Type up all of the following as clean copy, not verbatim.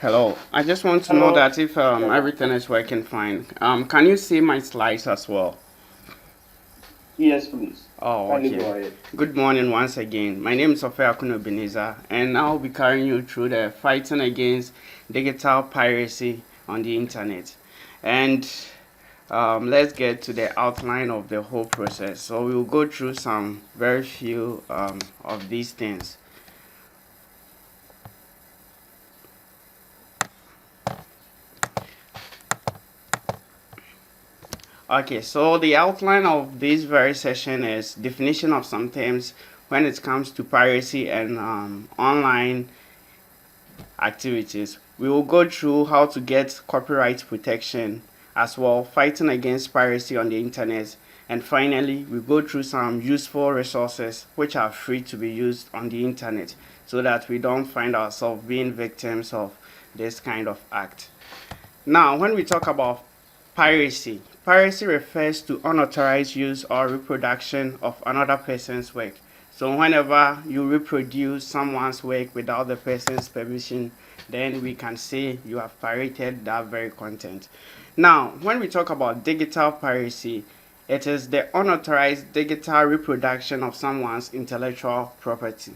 Hello. I just want to know Hello. that if everything is working fine. Can you see my slides as well? Yes, please. Oh, Kindly go okay. ahead. Good morning once again. My name is Ofea Beniza, and I'll be carrying you through the fighting against digital piracy on the internet. And let's get to the outline of the whole process. So we'll go through some very few of these things. Okay, so the outline of this very session is definition of some terms when it comes to piracy and online activities. We will go through how to get copyright protection as well, fighting against piracy on the internet, and finally we go through some useful resources which are free to be used on the internet so that we don't find ourselves being victims of this kind of act. Now, when we talk about piracy, piracy refers to unauthorized use or reproduction of another person's work. So whenever you reproduce someone's work without the person's permission, then we can say you have pirated that very content. Now, when we talk about digital piracy, it is the unauthorized digital reproduction of someone's intellectual property.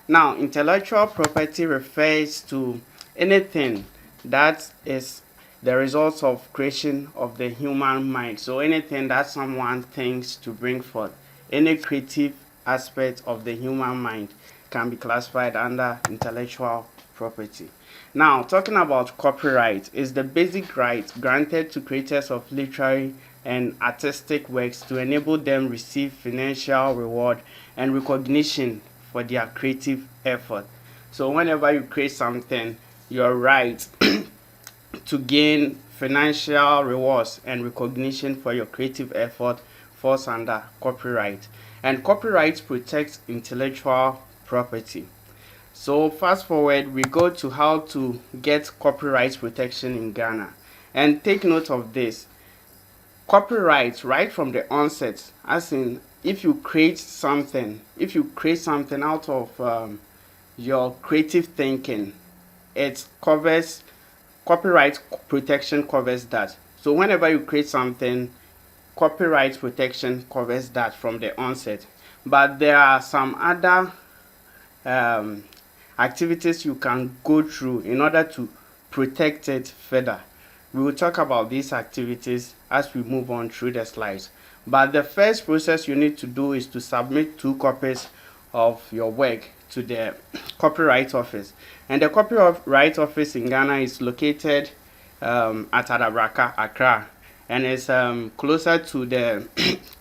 Now, intellectual property refers to anything that is the results of creation of the human mind. So anything that someone thinks to bring forth, any creative aspect of the human mind can be classified under intellectual property. Now, talking about copyright is the basic right granted to creators of literary and artistic works to enable them receive financial reward and recognition for their creative effort. So whenever you create something, you're right to gain financial rewards and recognition for your creative effort falls under copyright. And copyright protects intellectual property. So fast forward, we go to how to get copyright protection in Ghana. And take note of this. Copyright right from the onset, as in if you create something out of your creative thinking, it covers copyright protection covers that. So whenever you create something, copyright protection covers that from the onset. But there are some other um, activities you can go through in order to protect it further. We will talk about these activities as we move on through the slides. But the first process you need to do is to submit 2 copies of your work to the Copyright Office. And the Copyright Office in Ghana is located at Adabraka, Accra, and it's closer to the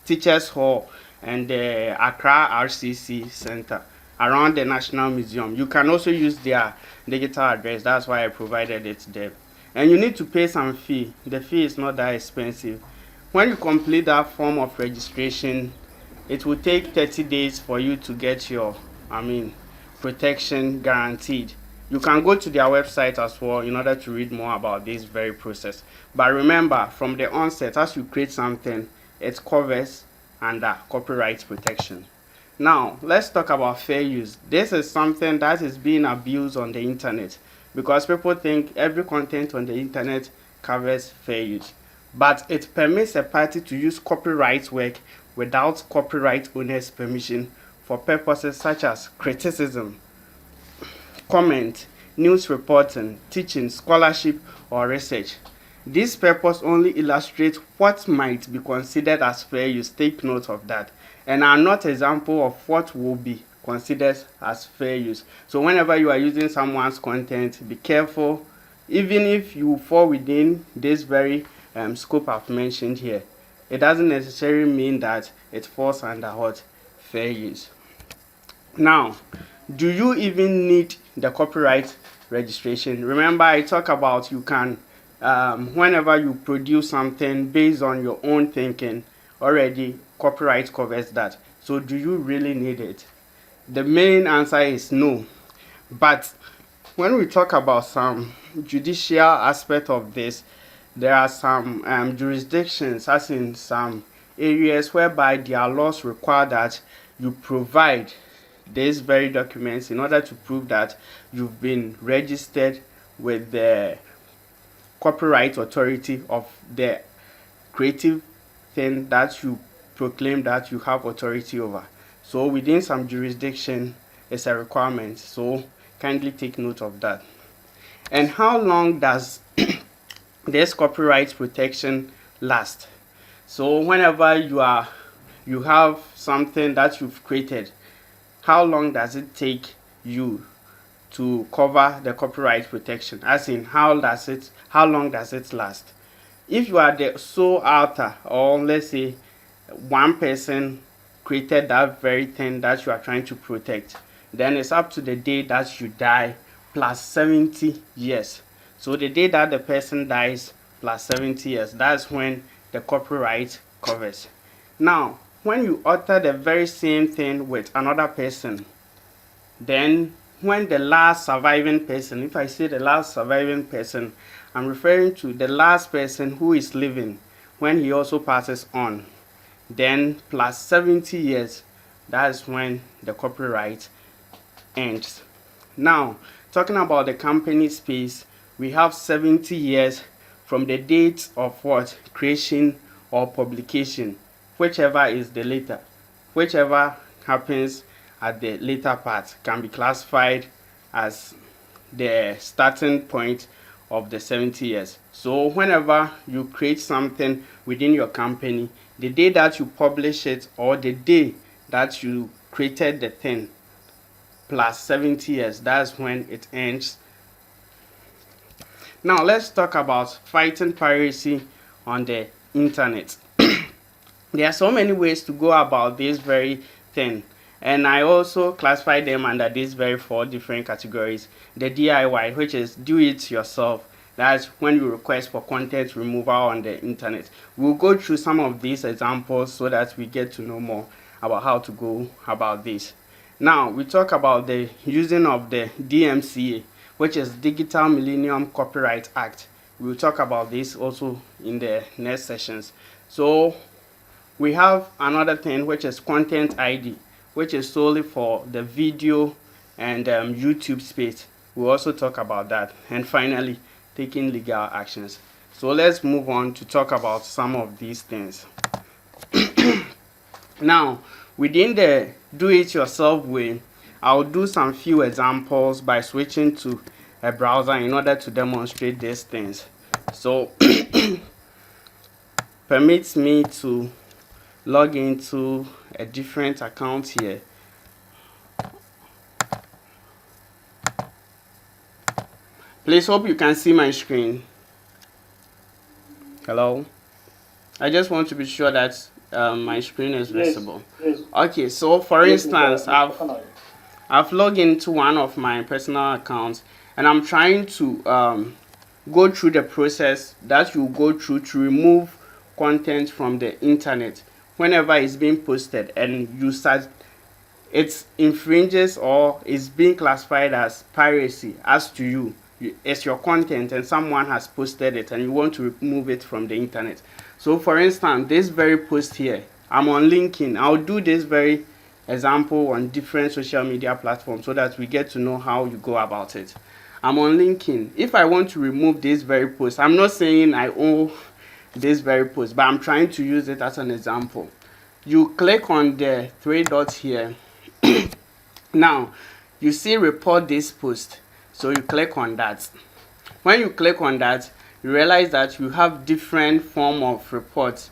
Teachers Hall and the Accra RCC Center around the National Museum. You can also use their digital address, that's why I provided it there. And you need to pay some fee. The fee is not that expensive. When you complete that form of registration, it will take 30 days for you to get your protection guaranteed. You can go to their website as well in order to read more about this very process. But remember, from the onset, as you create something, it covers under copyright protection. Now, let's talk about fair use. This is something that is being abused on the internet because people think every content on the internet covers fair use. But it permits a party to use copyright work without copyright owner's permission for purposes such as criticism, comment, news reporting, teaching, scholarship, or research. This purpose only illustrates what might be considered as fair use. Take note of that, and are not example of what will be considered as fair use. So whenever you are using someone's content, be careful. Even if you fall within this very scope I've mentioned here, it doesn't necessarily mean that it falls under what fair use. Now, do you even need the copyright registration? Remember, I talk about you can whenever you produce something based on your own thinking, already copyright covers that. So do you really need it? The main answer is no. But when we talk about some judicial aspect of this, there are some jurisdictions, as in some areas whereby their laws require that you provide these very documents in order to prove that you've been registered with the copyright authority of the creative thing that you proclaim that you have authority over. So within some jurisdiction, it's a requirement. So kindly take note of that. And how long does this copyright protection last? So whenever you have something that you've created, how long does it take you to cover the copyright protection? As in, how long does it last? If you are the sole author, or let's say one person created that very thing that you are trying to protect, then it's up to the day that you die plus 70 years. So the day that the person dies plus 70 years, that's when the copyright covers. Now, when you author the very same thing with another person, then when the last surviving person, if I say the last surviving person, I'm referring to the last person who is living when he also passes on, then plus 70 years, that's when the copyright ends. Now, talking about the company space, we have 70 years from the date of what? Creation or publication, whichever is the later. Whichever happens at the later part can be classified as the starting point of the 70 years. So whenever you create something within your company, the day that you publish it or the day that you created the thing plus 70 years, that's when it ends. Now let's talk about fighting piracy on the internet. There are so many ways to go about this very thing, and I also classify them under these very 4 different categories. The DIY, which is do it yourself. That's when you request for content removal on the internet. We'll go through some of these examples so that we get to know more about how to go about this. Now we talk about the using of the DMCA, which is Digital Millennium Copyright Act. We'll talk about this also in the next sessions. So we have another thing, which is Content ID, which is solely for the video and YouTube space. We'll also talk about that. And finally, taking legal actions. So let's move on to talk about some of these things. Now, within the do-it-yourself way, I'll do some few examples by switching to a browser in order to demonstrate these things. So, permits me to log into a different account here. Please hope you can see my screen. Hello? I just want to be sure that my screen is visible. Yes. Okay, so for instance, I've logged into one of my personal accounts and I'm trying to go through the process that you go through to remove content from the internet whenever it's being posted and you start it infringes or is being classified as piracy as to you. It's your content and someone has posted it and you want to remove it from the internet. So for instance, this very post here, I'm on LinkedIn. I'll do this very example on different social media platforms so that we get to know how you go about it. I'm on LinkedIn. If I want to remove this very post, I'm not saying I own this very post, but I'm trying to use it as an example. You click on the 3 dots here. Now, you see report this post. So you click on that. When you click on that, you realize that you have different form of reports.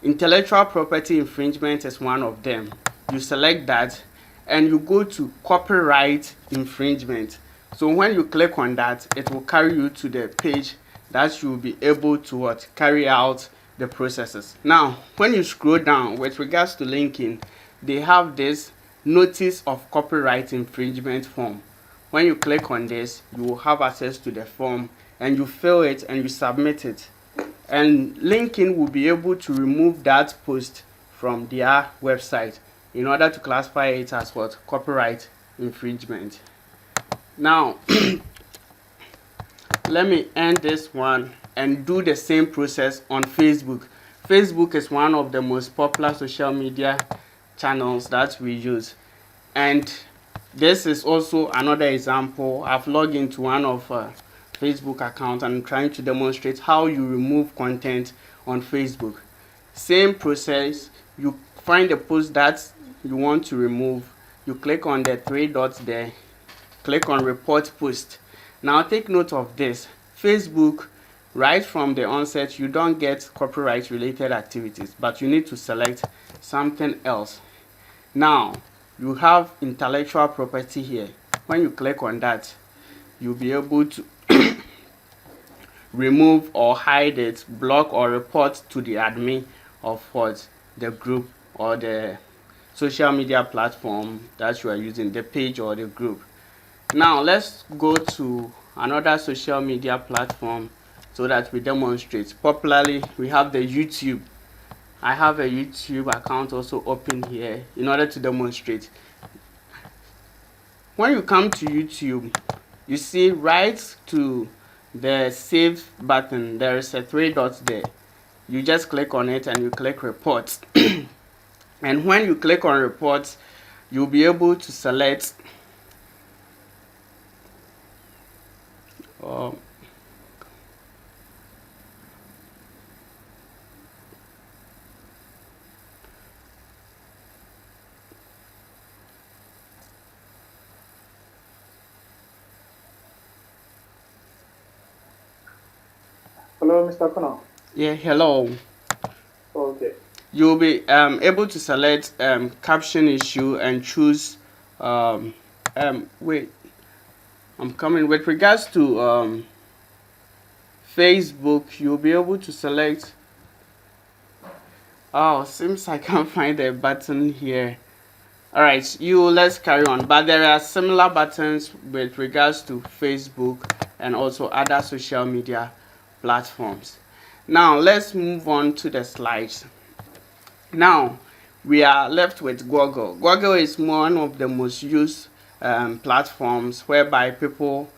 Intellectual property infringement is one of them. You select that and you go to copyright infringement. So when you click on that, it will carry you to the page that you will be able to carry out the processes. Now, when you scroll down with regards to LinkedIn, they have this notice of copyright infringement form. When you click on this, you will have access to the form and you fill it and you submit it. And LinkedIn will be able to remove that post from their website in order to classify it as what? Copyright infringement. Now, let me end this one and do the same process on Facebook. Facebook is one of the most popular social media channels that we use. And this is also another example. I've logged into one of Facebook account and I'm trying to demonstrate how you remove content on Facebook. Same process, you find the post that you want to remove, you click on the three dots there, click on report post. Now take note of this, Facebook, right from the onset, you don't get copyright related activities, but you need to select something else. Now you have intellectual property here. When you click on that, you'll be able to remove or hide it, block or report to the admin of what the group or the social media platform that you are using, the page or the group. Now let's go to another social media platform so that we demonstrate. Popularly, we have the YouTube. I have a YouTube account also open here in order to demonstrate. When you come to YouTube, you see right to the save button, there is a three dots there. You just click on it and you click reports. And when you click on reports, you'll be able to select Hello, Mr. Connor. yeah, hello. Okay. You'll be able to select caption issue and choose wait, I'm coming. With regards to Facebook, you'll be able to select, oh, seems I can't find a button here. Alright, let's carry on. But there are similar buttons with regards to Facebook and also other social media platforms. Now let's move on to the slides. Now we are left with Google. Google is one of the most used platforms whereby people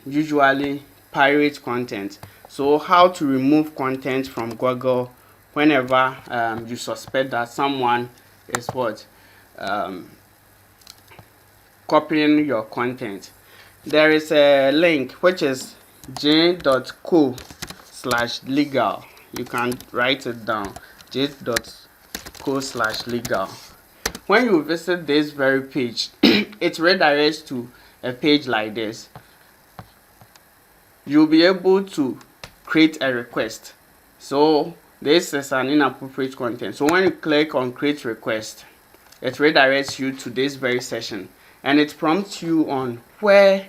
usually pirate content. So how to remove content from Google whenever you suspect that someone is copying your content. There is a link which is j.co/legal. You can write it down, j.co/legal. When you visit this very page, it redirects to a page like this. You'll be able to create a request. So this is an inappropriate content. So when you click on create request, it redirects you to this very session and it prompts you on where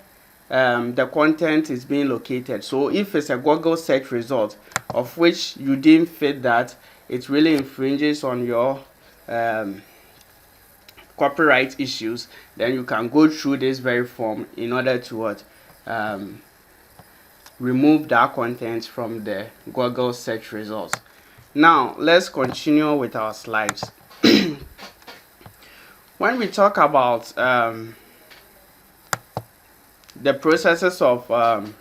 the content is being located. So if it's a Google search result of which you deem fit that it really infringes on your copyright issues, then you can go through this very form in order to remove that content from the Google search results. Now let's continue with our slides. When we talk about the processes of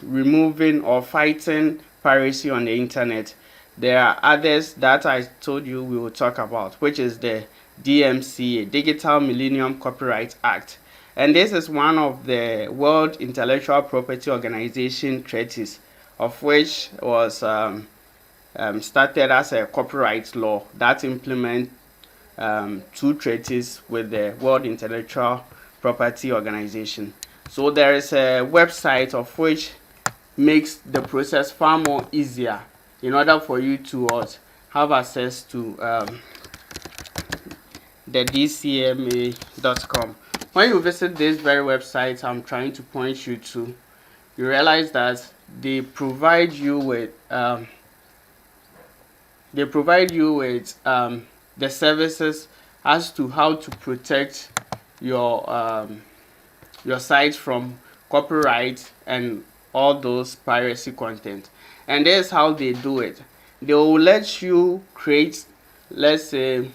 removing or fighting piracy on the internet, there are others that I told you we will talk about, which is the DMCA, Digital Millennium Copyright Act. And this is one of the World Intellectual Property Organization treaties, of which was started as a copyright law that implement two treaties with the World Intellectual Property Organization. So there is a website of which makes the process far more easier in order for you to have access to the dcma.com. When you visit this very website I'm trying to point you to, you realize that they provide you with the services as to how to protect your site from copyright and all those piracy content. And this is how they do it. They will let you create, let's say,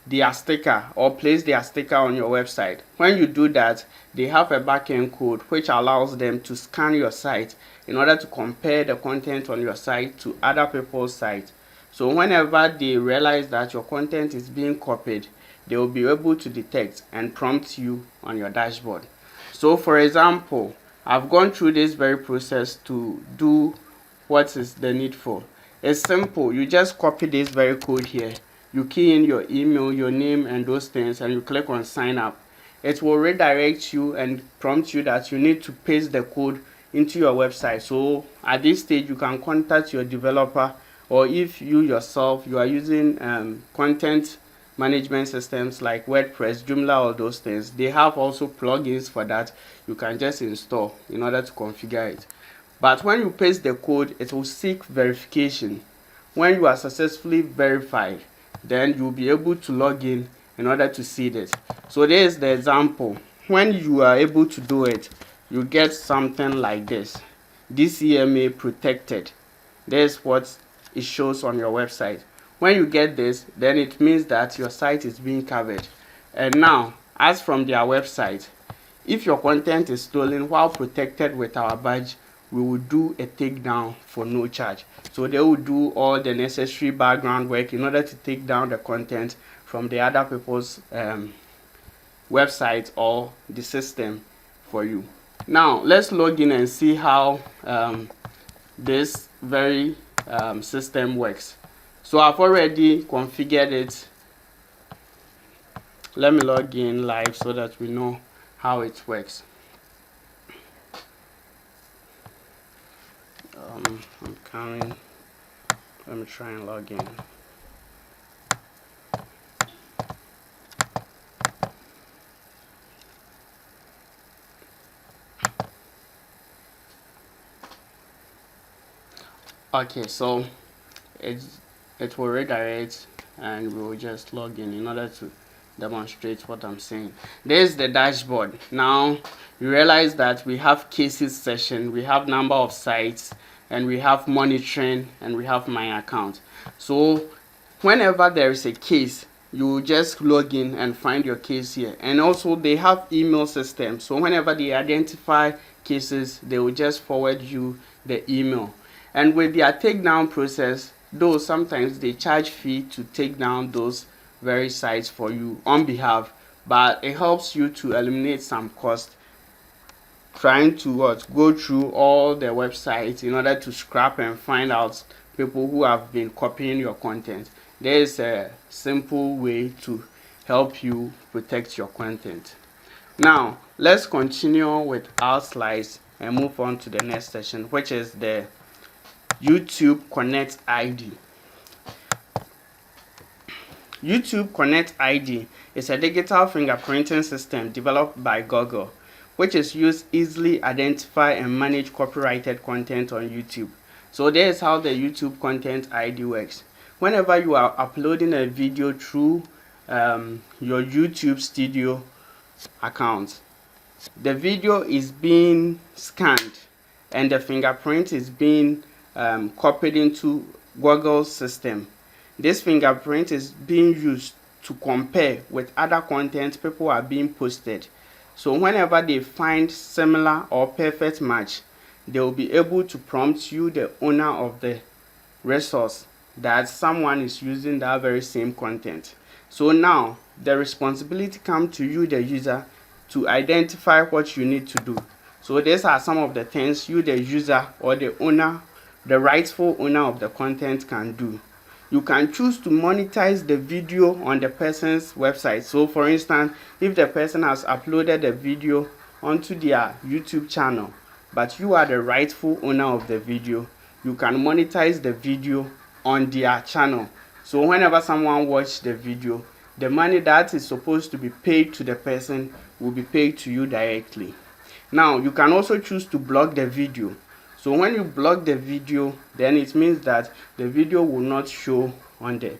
their sticker or place their sticker on your website. When you do that, they have a backend code which allows them to scan your site in order to compare the content on your site to other people's sites. So whenever they realize that your content is being copied, they will be able to detect and prompt you on your dashboard. So for example, I've gone through this very process to do what is the needful. It's simple. You just copy this very code here. You key in your email, your name, and those things, and you click on sign up. It will redirect you and prompt you that you need to paste the code into your website. So at this stage, you can contact your developer, or if you yourself you are using content management systems like WordPress, Joomla, or those things, they have also plugins for that. You can just install in order to configure it. But when you paste the code, it will seek verification. When you are successfully verified, then you'll be able to log in order to see this. So there is the example. When you are able to do it, you get something like this: DCMA protected. There's what it shows on your website. When you get this, then it means that your site is being covered. And now, as from their website, if your content is stolen while protected with our badge, we will do a takedown for no charge. So they will do all the necessary background work in order to take down the content from the other people's website or the system for you. Now let's log in and see how this very system works. So I've already configured it. Let me log in live so that we know how it works. I'm coming. Let me try and log in. Okay, so it will redirect and we will just log in order to demonstrate what I'm saying. There's the dashboard. Now you realize that we have cases session, we have number of sites, and we have monitoring, and we have my account. So whenever there is a case, you just log in and find your case here. And also they have email system, so whenever they identify cases, they will just forward you the email. And with their takedown process, though sometimes they charge fee to take down those very sites for you on behalf, but it helps you to eliminate some cost trying to go through all the websites in order to scrap and find out people who have been copying your content. There is a simple way to help you protect your content. Now let's continue with our slides and move on to the next session, which is the YouTube Connect ID. YouTube Connect ID is a digital fingerprinting system developed by Google, which is used to easily identify and manage copyrighted content on YouTube. So this is how the YouTube Content ID works. Whenever you are uploading a video through your YouTube Studio account, the video is being scanned and the fingerprint is being copied into Google's system. This fingerprint is being used to compare with other content people are being posted. So whenever they find similar or perfect match, they will be able to prompt you, the owner of the resource, that someone is using that very same content. So now the responsibility comes to you, the user, to identify what you need to do. So these are some of the things you, the user or the owner, the rightful owner of the content, can do. You can choose to monetize the video on the person's website. So for instance, if the person has uploaded a video onto their YouTube channel, but you are the rightful owner of the video, you can monetize the video on their channel. So whenever someone watches the video, the money that is supposed to be paid to the person will be paid to you directly. Now you can also choose to block the video. So when you block the video, then it means that the video will not show on the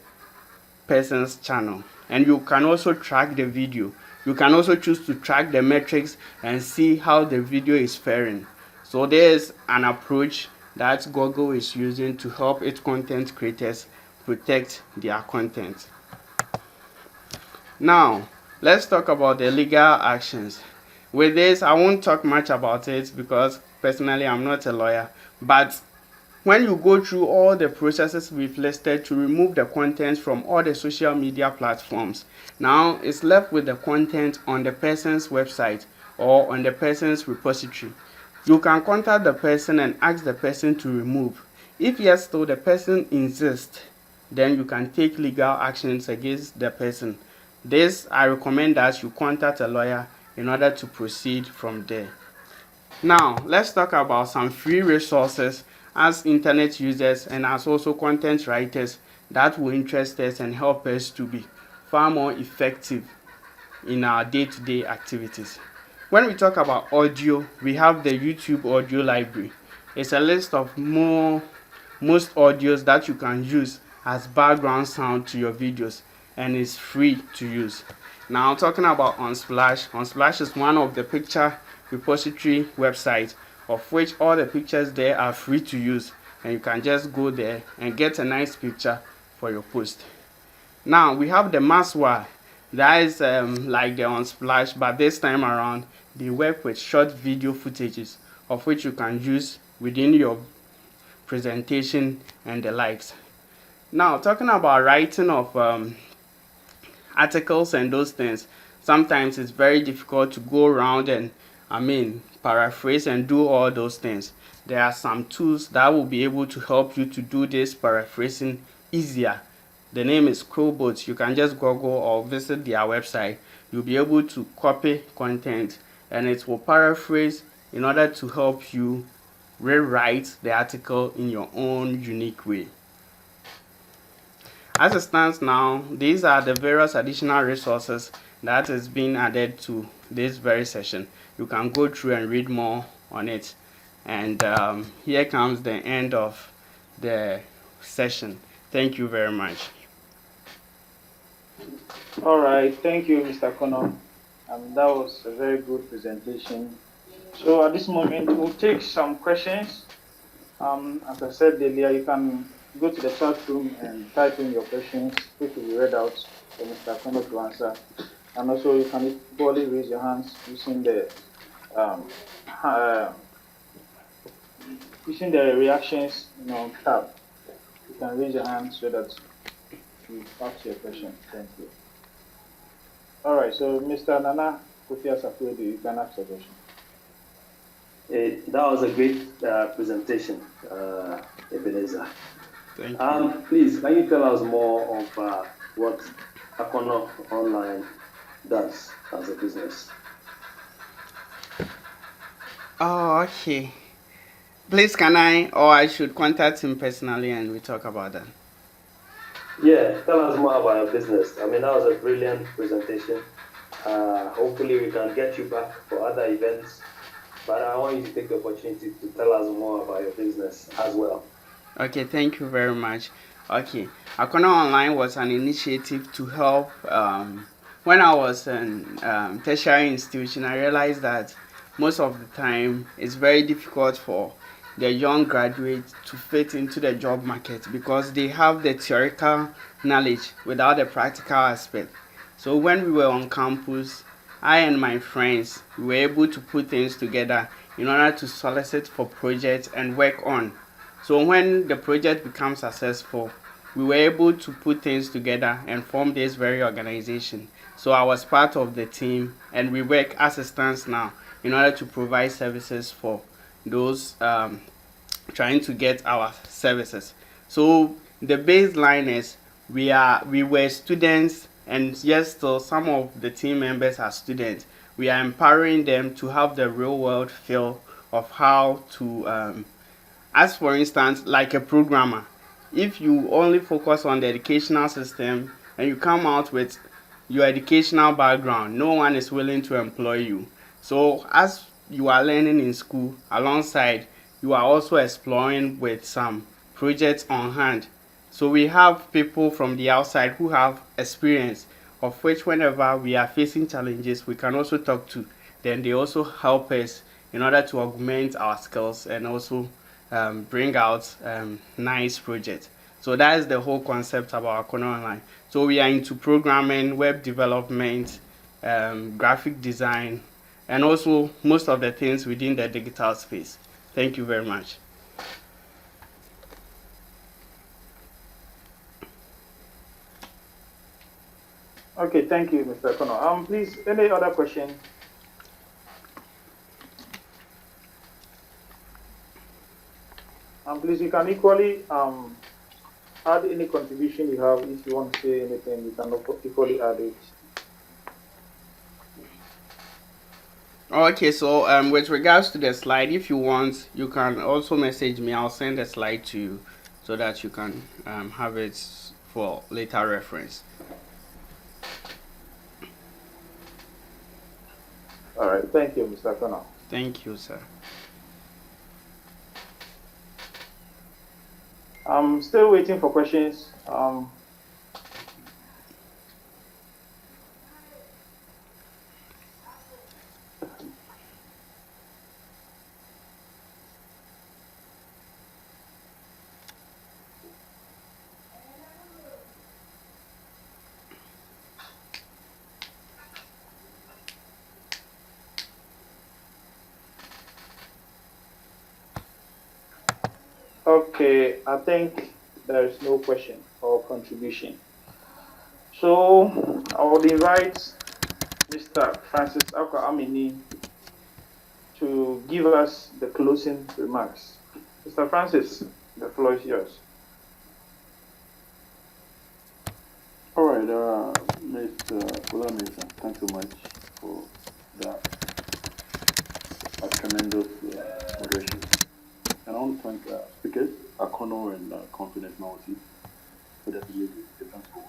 person's channel. And you can also track the video. You can also choose to track the metrics and see how the video is faring. So there is an approach that Google is using to help its content creators protect their content. Now let's talk about the legal actions. With this, I won't talk much about it because personally I'm not a lawyer, but when you go through all the processes we've listed to remove the content from all the social media platforms, now it's left with the content on the person's website or on the person's repository. You can contact the person and ask the person to remove. If yes, though the person insists, then you can take legal actions against the person. This, I recommend that you contact a lawyer in order to proceed from there. Now, let's talk about some free resources as internet users and as also content writers that will interest us and help us to be far more effective in our day-to-day activities. When we talk about audio, we have the YouTube audio library. It's a list of most audios that you can use as background sound to your videos, and it's free to use. Now, talking about Unsplash is one of the picture repository websites, of which all the pictures there are free to use, and you can just go there and get a nice picture for your post. Now we have the Maswa, that is like the Unsplash, but this time around they work with short video footages of which you can use within your presentation and the likes. Now, talking about writing of articles and those things, sometimes it's very difficult to go around and paraphrase and do all those things. There are some tools that will be able to help you to do this paraphrasing easier. The name is Crowbots. You can just Google or visit their website. You'll be able to copy content and it will paraphrase in order to help you rewrite the article in your own unique way. As it stands now, these are the various additional resources that is being added to this very session. You can go through and read more on it. And here comes the end of the session. Thank you very much. All right. Thank you, Mr. Connor. That was a very good presentation. So at this moment, we'll take some questions. As I said earlier, you can go to the chat room and type in your questions, which will be read out for Mr. Connor to answer. And also, you can equally raise your hands using the reactions tab. You can raise your hand so that you ask your question. Thank you. All right. So, Mr. Nana Kofi Asafwedu, you can ask your question. That was a great presentation, Ebenezer. Thank you. Please, can you tell us more of what Akono Online does as a business? Oh, okay. Please, can I, or I should contact him personally and we talk about that? Yeah, tell us more about your business. I mean, that was a brilliant presentation. Hopefully, we can get you back for other events. But I want you to take the opportunity to tell us more about your business as well. Okay, thank you very much. Okay, Akono Online was an initiative to help. When I was in tertiary institution, I realized that most of the time it's very difficult for the young graduates to fit into the job market because they have the theoretical knowledge without the practical aspect. So when we were on campus, I and my friends were able to put things together in order to solicit for projects and work on. So when the project becomes successful, we were able to put things together and form this very organization. So I was part of the team and we work as it stands now in order to provide services for those trying to get our services. So the baseline is we were students, and yes, still some of the team members are students. We are empowering them to have the real world feel of how to as for instance, like a programmer, if you only focus on the educational system and you come out with your educational background, no one is willing to employ you. So as you are learning in school, alongside you are also exploring with some projects on hand. So we have people from the outside who have experience, of which whenever we are facing challenges, we can also talk to. Then they also help us in order to augment our skills and also bring out nice projects. So that is the whole concept about Akono Online. So we are into programming, web development, graphic design, and also most of the things within the digital space. Thank you very much. Okay, thank you, Mr. Connor. Please, any other question? And please, you can equally add any contribution you have. If you want to say anything, you can equally add it. Okay, so with regards to the slide, if you want, you can also message me. I'll send the slide to you so that you can have it for later reference. All right. Thank you, Mr. Connor. Thank you, sir. I'm still waiting for questions. Okay, I think there is no question or contribution. So I would invite Mr. Francis Akwa Amini to give us the closing remarks. Mr. Francis, the floor is yours. All right, Mr. Mason, thanks so much for that tremendous moderation. And I want to thank speakers, Akono and Confidence Mawati for that delivery. Thanks for